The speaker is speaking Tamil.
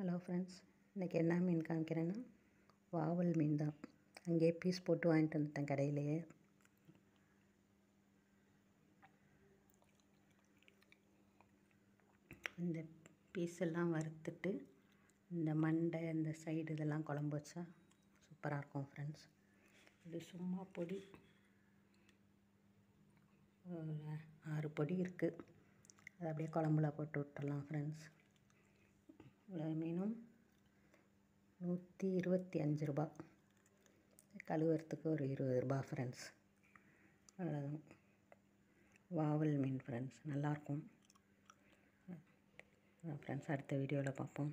ஹலோ ஃப்ரெண்ட்ஸ், இன்றைக்கி என்ன மீன் காமிக்கிறேன்னா வாவல் மீன் தான். அங்கேயே பீஸ் போட்டு வாங்கிட்டு வந்துட்டேன் கடையிலேயே. இந்த பீஸ் எல்லாம் வறுத்துட்டு இந்த மண்டை இந்த சைடு இதெல்லாம் குழம்பு வச்சா சூப்பராக இருக்கும் ஃப்ரெண்ட்ஸ். இது சும்மா பொடி 6 பொடி இருக்குது. அதை அப்படியே குழம்புல போட்டு விட்டுடலாம் ஃப்ரெண்ட்ஸ். மீனும் 125 ரூபா, கழுவுறதுக்கு ஒரு 20 ரூபா ஃப்ரெண்ட்ஸ். அவ்வளோதான். வாவல் மீன் ஃப்ரெண்ட்ஸ், நல்லாயிருக்கும் ஃப்ரெண்ட்ஸ். அடுத்த வீடியோவில் பார்ப்போம்.